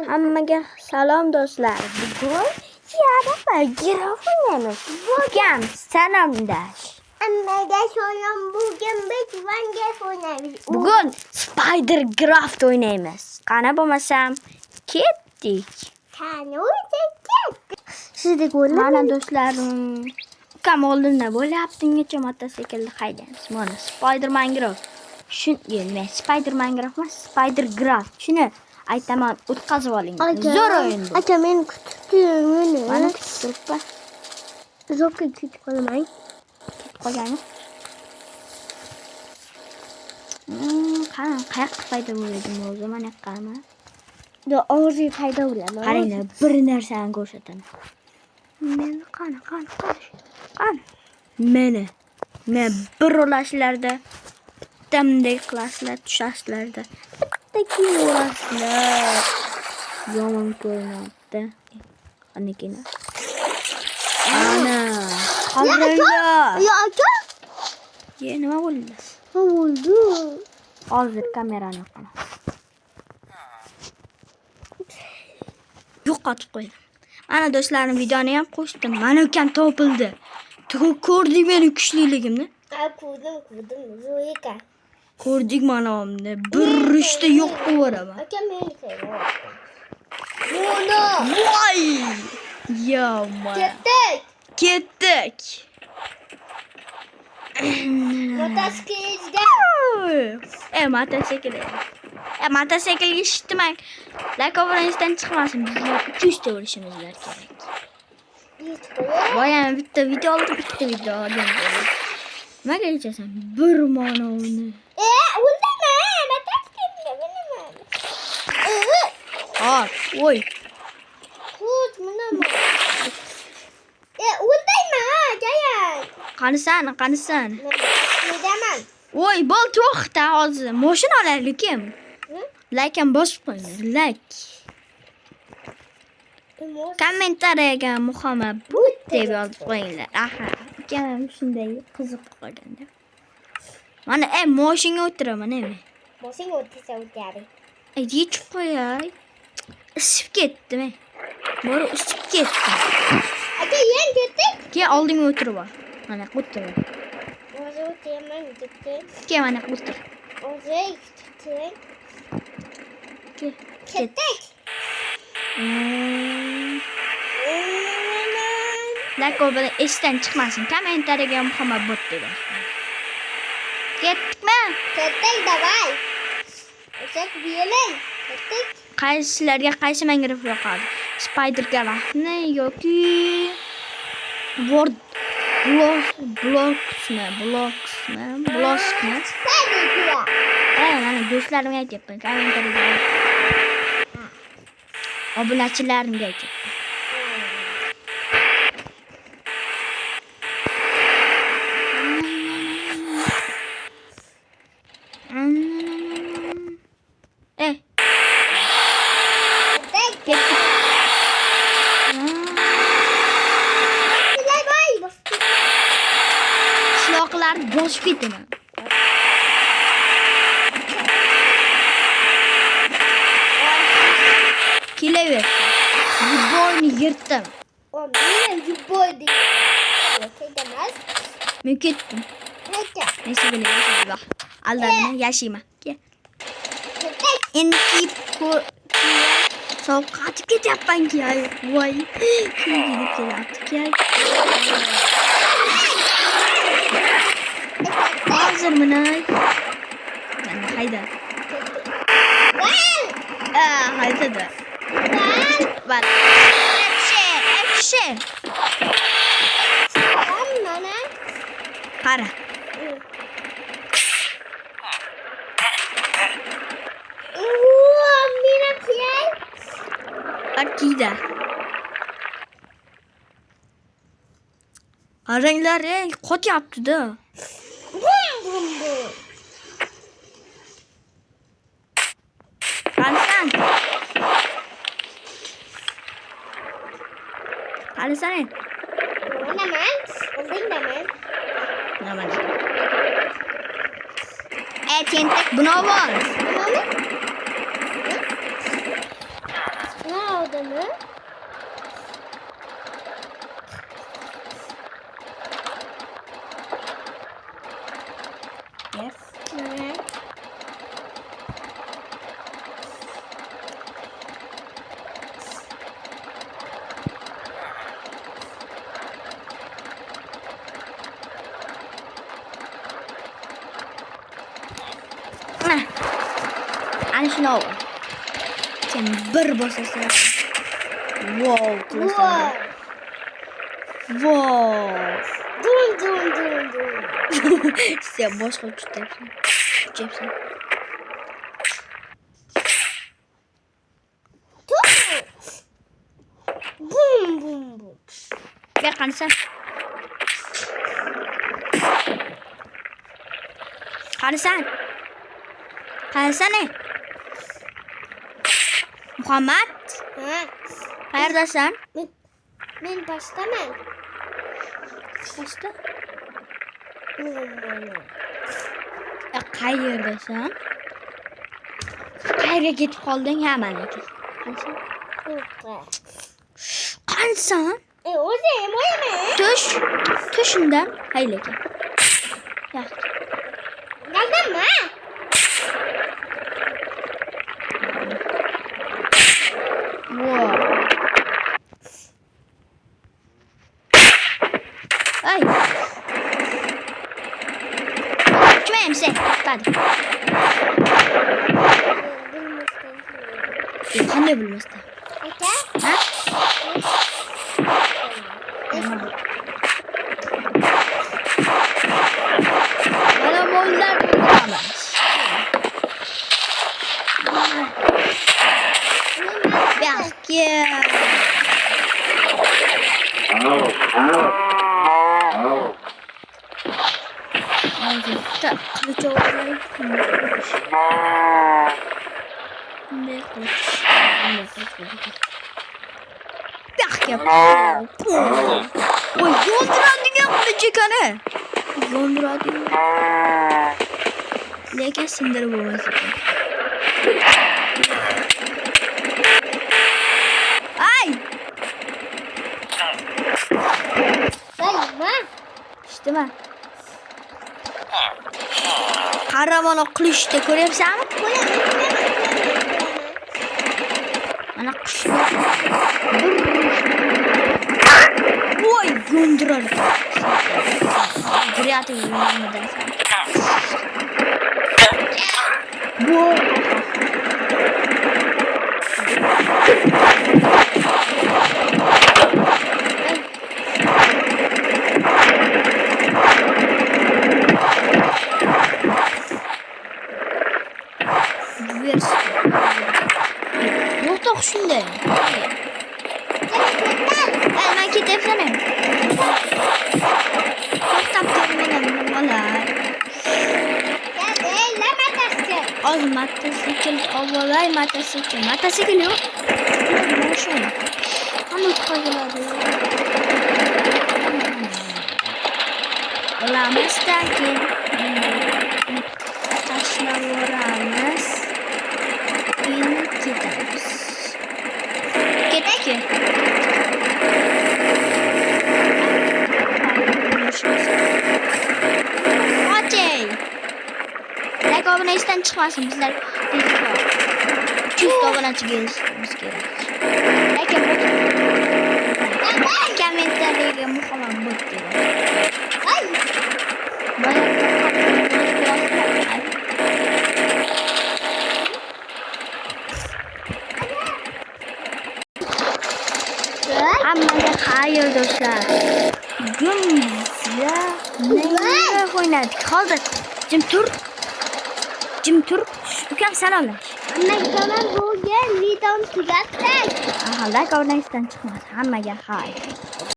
Hammaga salom do'stlar. Bugun yana giraf o'ynaymiz. Bugun salomdash. Hammaga salom. Bugun biz Minecraft o'ynaymiz. Bugun Spider Craft o'ynaymiz. Qani bo'lmasam ketdik. Qani o'ynaydik. Sizdek o'ynaymiz. Mana do'stlarim, ukam oldinda bo'lyapti. Ungacha mototsiklda haydaymiz. Mana Spider-Man Craft. Men Spider-Man Craft emas, Spider Craft. Shuni aytaman, o'tkazib oling. Zo'r o'yin bu. Aka men kutib turing. Mana kutib turibman. Zo'rga kutib qolmang. Qolgani. Qayoqqa paydo bo'ldim o'zi mana yoqqami? Og'ziga paydo bo'laman. Qaranglar, bir narsani ko'rsataman. Men qani. Men bir ulashlarda bitamdek qilasizlar, tushasizlarda. Bitta kiyasizlar. Yomon ko'rinadi. Qanigina. Ana, qaranglar. Ya aka. Nima bo'ldi? Nima bo'ldi? Hozir kamerani yoqaman. Yo'qotib qo'ydim. Mana do'stlarim, videoni ham qo'shdim. Mana ukam topildi. Ko'rdik meni kuchliligimni. Ko'rdim. Zo'yka. Ko'rdik mana omni. Bir ishda yo'q bo'laman. Aka meni ko'rdim. Voy! Yomon. Ketdik. Mototsiklga. Mototsiklga ishtimak. Lakovranishdan chiqmasin. Biz 200 ta o'lishimiz kerak. Voy, bitta video oldim. Nimaga ichasan? Bir monovni. O'ldimi? Mototsiklga bilaman. Voy. Xo'sh, mana. O'ldaymi? Jayam. Qanisan? Nedaman? Voy, bol to'xta hozir. Mashina olaylik-kim? Like ham bosib qo'yinglar. Kommentariyaga Muhammad but deb yozib qo'yinglar. Aha, ukam shunday qiziq qolganda. Mana mashinaga o'tiraman men. Mashinaga o'tirsa o'tadi. Yechib qo'yay. Isib ketdim. Bora isib ketdim. Aka, yen ketdik. Ke oldinga o'tirib ol. Mana o'tir. Hozir o'tiraman debdi. Ke mana o'tir. Hozir ketdik. Ketdik. Like bilan esdan chiqmasin. Kommentariyaga Muhammad bot deb yozing. Ketdikmi? Ketdik, davay. O'shak biyeling. Ketdik. Qaysilarga qaysi Minecraft yoqadi? Spider Craft'ni yoki Blocks'ni? Mana do'stlarimga aytyapman. Kommentariyaga obunachilarimga aytyapman. Shloqlar bosib ketaman. Kelaver. Yubboyni yirtaman. Men yubboydi. Ketamiz. Men ketdim. Neyse bilaman. Aldanma, yashayman. Kel. Endi sovqatib ketyapman-ki. Voy. Shunday kelyapti-ki. Hozir mana. Mana hayda. Haydadi. Bak. Action. Mana. Qara. Mira kiyay. Akida. Qaranglar, qotyapti-da. Bum. Qanisan? Oldingdaman. Tentak buni ol. Tug'adimi? Yes. Mana. Ana shuni ol. Sen bir bosasan. Wow, qilasan. Wow. Dum. Sen boshqa kutyapsan. Kutyapsan. Bum. Gel qarasan. Qarasan. Qarasana. Muhammad, Ha. qayerdasan? Men boshdaman. Boshda. Mana. Qayerdasan? Qayerga ketib qolding? Ha, mana aka. Qarasan? O'zim o'yaman. Tush undan. Hayli aka. Yaxshi. Galdimmi? Wow. Ay. Kim sen? Hadi. Qanday bilmasdan? Aka? Ha? Mana mollar bo'lamiz. Yaxshi. Hozirda qilichoqlar Oy, yondiradigan qilich ekani. Yondiradigan. Lekin sindirib bo'lmas ekan. Ay! Nima? Ishdimi? Qara mana qilishni ko'ryapsanmi? Mana qushni. Voy, yondirar. Kreativ yondiradi. Voy. Yo'q shunday. Men ketyapman. To'xtab turmang, bola. Motosikl, avvalay motosikl yo'q. Mashina. Qanday qo'yiladi? Olamizdan keyin tashlab yuboramiz. Endi ketamiz. Ketdik. Ochey. Like obunachidan chiqmasin bizlar. 200 obunachiga erishimiz kerak. Lekin kommentariyaga muhim bot kerak. Ay. Hammaga xayr do'stlar. Bugun nima o'ynadik? Hozir jim tur. Ukam salomlash. Hammaga bu videoni tugatdik. Like obunachidan chiqmas. Hammaga xayr.